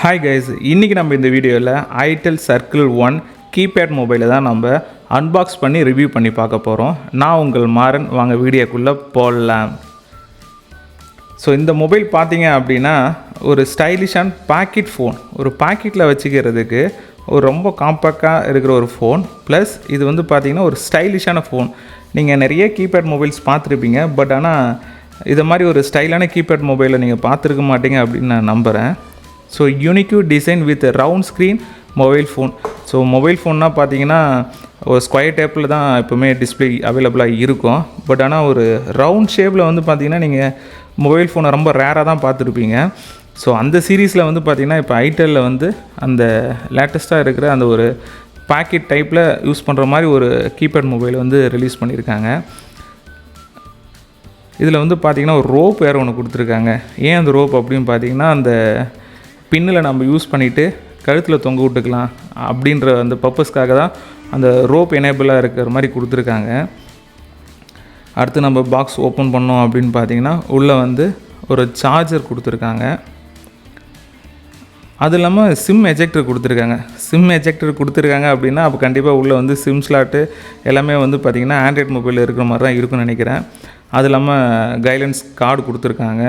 Hi guys, இன்றைக்கி நம்ம இந்த வீடியோவில் ஐடெல் சர்க்கிள் 1 கீபேட் மொபைலை தான் நம்ம அன்பாக்ஸ் பண்ணி ரிவ்யூ பண்ணி பார்க்க போகிறோம். நான் உங்கள் மாறன், வாங்க வீடியோக்குள்ளே போடலாம். ஸோ இந்த மொபைல் பார்த்தீங்க அப்படின்னா ஒரு ஸ்டைலிஷான பாக்கெட் ஃபோன், ஒரு பாக்கெட்டில் வச்சுக்கிறதுக்கு ஒரு ரொம்ப காம்பேக்டாக இருக்கிற ஒரு ஃபோன். ப்ளஸ் இது வந்து பார்த்திங்கன்னா ஒரு ஸ்டைலிஷான ஃபோன். நீங்கள் நிறைய கீபேட் மொபைல்ஸ் பார்த்துருப்பீங்க, பட் ஆனால் இது மாதிரி ஒரு ஸ்டைலான கீபேட் மொபைலை நீங்கள் பார்த்துருக்க மாட்டீங்க அப்படின்னு நான் நம்புகிறேன். So unique design with round screen mobile phone. So mobile ஃபோன்னால் பார்த்தீங்கன்னா ஒரு ஸ்கொயர் டைப்பில் தான் எப்போவுமே டிஸ்பிளே அவைலபிளாக இருக்கும். பட் ஆனால் ஒரு ரவுண்ட் ஷேப்பில் வந்து பார்த்திங்கன்னா நீங்கள் மொபைல் ஃபோனை ரொம்ப ரேராக தான் பார்த்துருப்பீங்க. ஸோ அந்த சீரீஸில் வந்து பார்த்திங்கன்னா இப்போ ஐடெல்லில் வந்து அந்த லேட்டஸ்ட்டாக இருக்கிற அந்த ஒரு பேக்கெட் டைப்பில் யூஸ் பண்ணுற மாதிரி ஒரு கீபேட் மொபைல் வந்து ரிலீஸ் பண்ணியிருக்காங்க. இதில் வந்து பார்த்திங்கன்னா ஒரு ரோப் வேறு ஒன்று கொடுத்துருக்காங்க. ஏன் அந்த ரோப் அப்படின்னு பார்த்திங்கன்னா அந்த பின்னில் நம்ம யூஸ் பண்ணிவிட்டு கழுத்தில் தொங்க விட்டுக்கலாம் அப்படின்ற அந்த பர்பஸ்க்காக தான் அந்த ரோப் எனேபிளாக இருக்கிற மாதிரி கொடுத்துருக்காங்க. அடுத்து நம்ம பாக்ஸ் ஓப்பன் பண்ணோம் அப்படின்னு பார்த்தீங்கன்னா உள்ளே வந்து ஒரு சார்ஜர் கொடுத்துருக்காங்க. அது இல்லாமல் சிம் எஜெக்டர் கொடுத்துருக்காங்க அப்படின்னா அப்போ கண்டிப்பாக உள்ளே வந்து சிம் ஸ்லாட்டு எல்லாமே வந்து பார்த்திங்கன்னா ஆண்ட்ராய்ட் மொபைலில் இருக்கிற மாதிரி தான் இருக்குன்னு நினைக்கிறேன். அது இல்லாமல் கைட்லைன்ஸ் கார்டு கொடுத்துருக்காங்க.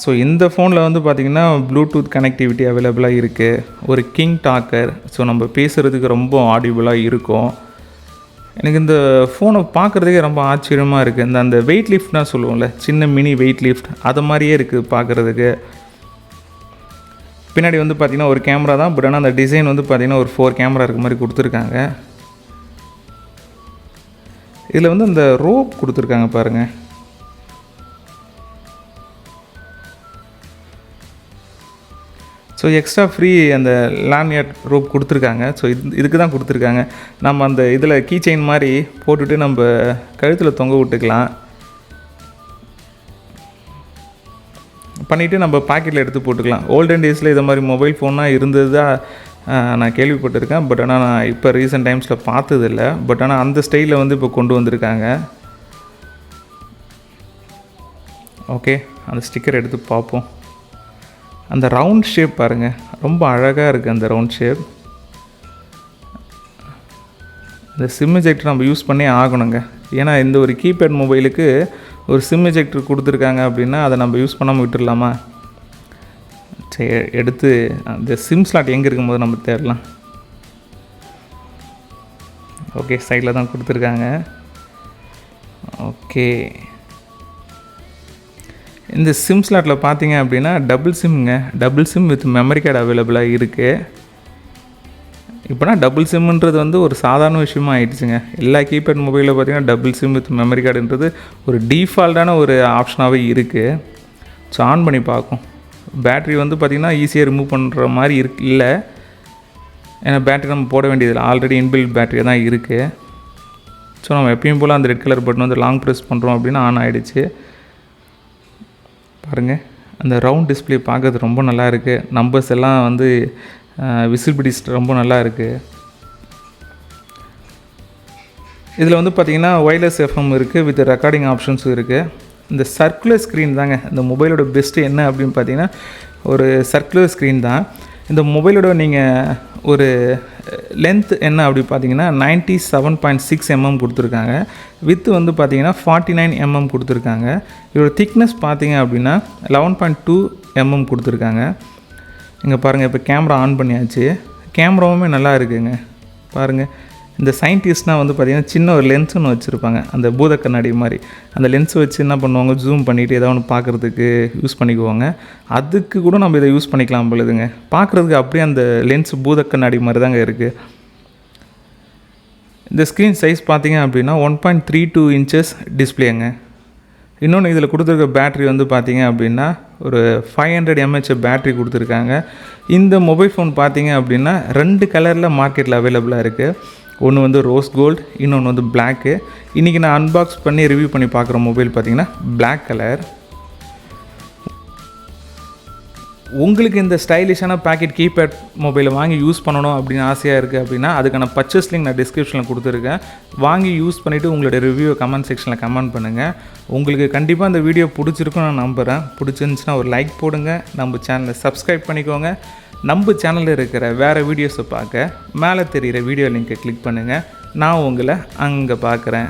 ஸோ இந்த ஃபோனில் வந்து பார்த்திங்கன்னா ப்ளூடூத் கனெக்டிவிட்டி அவைலபிளாக இருக்குது. ஒரு கிங் டாக்கர், ஸோ நம்ம பேசுகிறதுக்கு ரொம்ப ஆடிபிளாக இருக்கும். எனக்கு இந்த ஃபோனை பார்க்குறதுக்கே ரொம்ப ஆச்சரியமாக இருக்குது. அந்த வெயிட் லிஃப்ட்னா சொல்லுவோம்ல, சின்ன மினி வெயிட் லிஃப்ட், அது மாதிரியே இருக்குது பார்க்குறதுக்கு. பின்னாடி வந்து பார்த்திங்கன்னா ஒரு கேமரா தான், பட் ஆனால் அந்த டிசைன் வந்து பார்த்திங்கன்னா ஒரு 4 கேமரா இருக்க மாதிரி கொடுத்துருக்காங்க. இதில் வந்து அந்த ரோப் கொடுத்துருக்காங்க பாருங்கள். ஸோ எக்ஸ்ட்ரா ஃப்ரீ அந்த லேமினேட் ரோப் கொடுத்துருக்காங்க. ஸோ இதுக்கு தான் கொடுத்துருக்காங்க. நம்ம அந்த இதில் கீ செயின் மாதிரி போட்டுட்டு நம்ம கழுத்தில் தொங்க விட்டுக்கலாம். பண்ணிவிட்டு நம்ம பாக்கெட்டில் எடுத்து போட்டுக்கலாம். ஓல்டன் டேஸில் இது மாதிரி மொபைல் ஃபோனாக இருந்தது தான் நான் கேள்விப்பட்டிருக்கேன். பட் ஆனால் நான் இப்போ ரீசெண்ட் டைம்ஸில் பார்த்ததில்லை. பட் ஆனால் அந்த ஸ்டைலில் வந்து இப்போ கொண்டு வந்திருக்காங்க. ஓகே, அந்த ஸ்டிக்கர் எடுத்து பார்ப்போம். அந்த ரவுண்ட் ஷேப் பாருங்கள், ரொம்ப அழகாக இருக்குது அந்த ரவுண்ட் ஷேப். அந்த சிம் எஜெக்டர் நம்ம யூஸ் பண்ணி ஆகணுங்க. ஏன்னா இந்த ஒரு கீபேட் மொபைலுக்கு ஒரு சிம் எஜெக்டர் கொடுத்துருக்காங்க அப்படின்னா அதை நம்ம யூஸ் பண்ணாமல் விட்டுடலாமா? சரி, எடுத்து அந்த சிம் ஸ்லாட் எங்கே இருக்கும்போது நம்ம தேடலாம். ஓகே, சைடில் தான் கொடுத்துருக்காங்க. ஓகே, இந்த சிம் ஸ்லாட்டில் பார்த்தீங்க அப்படின்னா double sim with memory card அவைலபிளாக இருக்குது. இப்போனா டபுள் சிம்ன்றது வந்து ஒரு சாதாரண விஷயமா ஆகிடுச்சுங்க. எல்லா கீபேட் மொபைலில் பார்த்தீங்கன்னா டபுள் சிம் வித் மெமரி கார்டுன்றது ஒரு டிஃபால்ட்டான ஒரு ஆப்ஷனாகவே இருக்குது. ஸோ ஆன் பண்ணி பார்க்கும். பேட்ரி வந்து பார்த்திங்கன்னா ஈஸியாக ரிமூவ் பண்ணுற மாதிரி இல்லை. ஏன்னா பேட்ரி நம்ம போட வேண்டியதில்லை, ஆல்ரெடி இன்பில்ட் பேட்டரியாக தான் இருக்குது. ஸோ நம்ம எப்பயும் போல் அந்த ரெட் கலர் பட்டன் வந்து லாங் ப்ரெஸ் பண்ணுறோம் அப்படின்னா ஆன் ஆகிடுச்சு. பாருங்கள், அந்த ரவுண்ட் டிஸ்பிளே பார்க்குறது ரொம்ப நல்லா இருக்குது. நம்பர்ஸ் எல்லாம் வந்து விசிபிலிட்டி ரொம்ப நல்லா இருக்குது. இதில் வந்து பார்த்திங்கன்னா ஒயர்லெஸ் எஃப்எம் இருக்குது, வித் ரெக்கார்டிங் ஆப்ஷன்ஸும் இருக்குது. இந்த சர்க்குலர் ஸ்க்ரீன் தாங்க இந்த மொபைலோட பெஸ்ட்டு. என்ன அப்படின்னு பார்த்தீங்கன்னா ஒரு சர்க்குலர் ஸ்க்ரீன் தான். இந்த மொபைலோட நீங்கள் ஒரு லென்த் என்ன அப்படி பார்த்தீங்கன்னா 97.6 mm கொடுத்துருக்காங்க. வித்து வந்து பார்த்தீங்கன்னா 49 mm கொடுத்துருக்காங்க. இதோட திக்னஸ் பார்த்தீங்க அப்படின்னா 11.2 mm கொடுத்துருக்காங்க. இங்கே பாருங்கள், இப்போ கேமரா ஆன் பண்ணியாச்சு. கேமராவுமே நல்லா இருக்குங்க. பாருங்கள், இந்த சயின்டிஸ்ட்னால் வந்து பார்த்திங்கன்னா சின்ன ஒரு லென்ஸ் ஒன்று வச்சுருப்பாங்க, அந்த பூத கண்ணாடி மாதிரி. அந்த லென்ஸ் வச்சு என்ன பண்ணுவாங்க, ஜூம் பண்ணிவிட்டு ஏதாவது ஒன்று பார்க்குறதுக்கு யூஸ் பண்ணிக்குவாங்க. அதுக்கு கூட நம்ம இதை யூஸ் பண்ணிக்கலாம் பொழுதுங்க. பார்க்குறதுக்கு அப்படியே அந்த லென்ஸ் பூத கண்ணாடி மாதிரி தாங்க இருக்குது. இந்த ஸ்க்ரீன் சைஸ் பார்த்திங்க அப்படின்னா 1.32 inches டிஸ்பிளேங்க. இன்னொன்று இதில் கொடுத்துருக்க பேட்ரி வந்து பார்த்திங்க அப்படின்னா ஒரு 500 mAh பேட்ரி கொடுத்துருக்காங்க. இந்த மொபைல் ஃபோன் பார்த்திங்க அப்படின்னா 2 கலரில் மார்க்கெட்டில் அவைலபிளாக இருக்குது. ஒன்று வந்து ரோஸ் கோல்டு, இன்னொன்று வந்து பிளாக்கு. இன்றைக்கி நான் அன்பாக்ஸ் பண்ணி ரிவ்யூ பண்ணி பார்க்குற மொபைல் பார்த்திங்கன்னா பிளாக் கலர். உங்களுக்கு இந்த ஸ்டைலிஷான பேக்கெட் கீபேட் மொபைலை வாங்கி யூஸ் பண்ணணும் அப்படின்னு ஆசையாக இருக்குது அப்படின்னா அதுக்கான பர்ச்சேஸ் லிங்க் நான் டிஸ்கிரிப்ஷனில் கொடுத்துருக்கேன். வாங்கி யூஸ் பண்ணிவிட்டு உங்களோட ரிவ்யூவை கமெண்ட் செக்ஷனில் கமெண்ட் பண்ணுங்கள். உங்களுக்கு கண்டிப்பாக இந்த வீடியோ பிடிச்சிருக்குன்னு நான் நம்புகிறேன். பிடிச்சிருந்துச்சுன்னா ஒரு லைக் போடுங்க. நம்ம சேனலை சப்ஸ்கிரைப் பண்ணிக்கோங்க. நம்ம சேனலில் இருக்கிற வேறு வீடியோஸை பார்க்க மேலே தெரிகிற வீடியோ லிங்க்கை கிளிக் பண்ணுங்கள். நான் உங்களை அங்கே பார்க்குறேன்.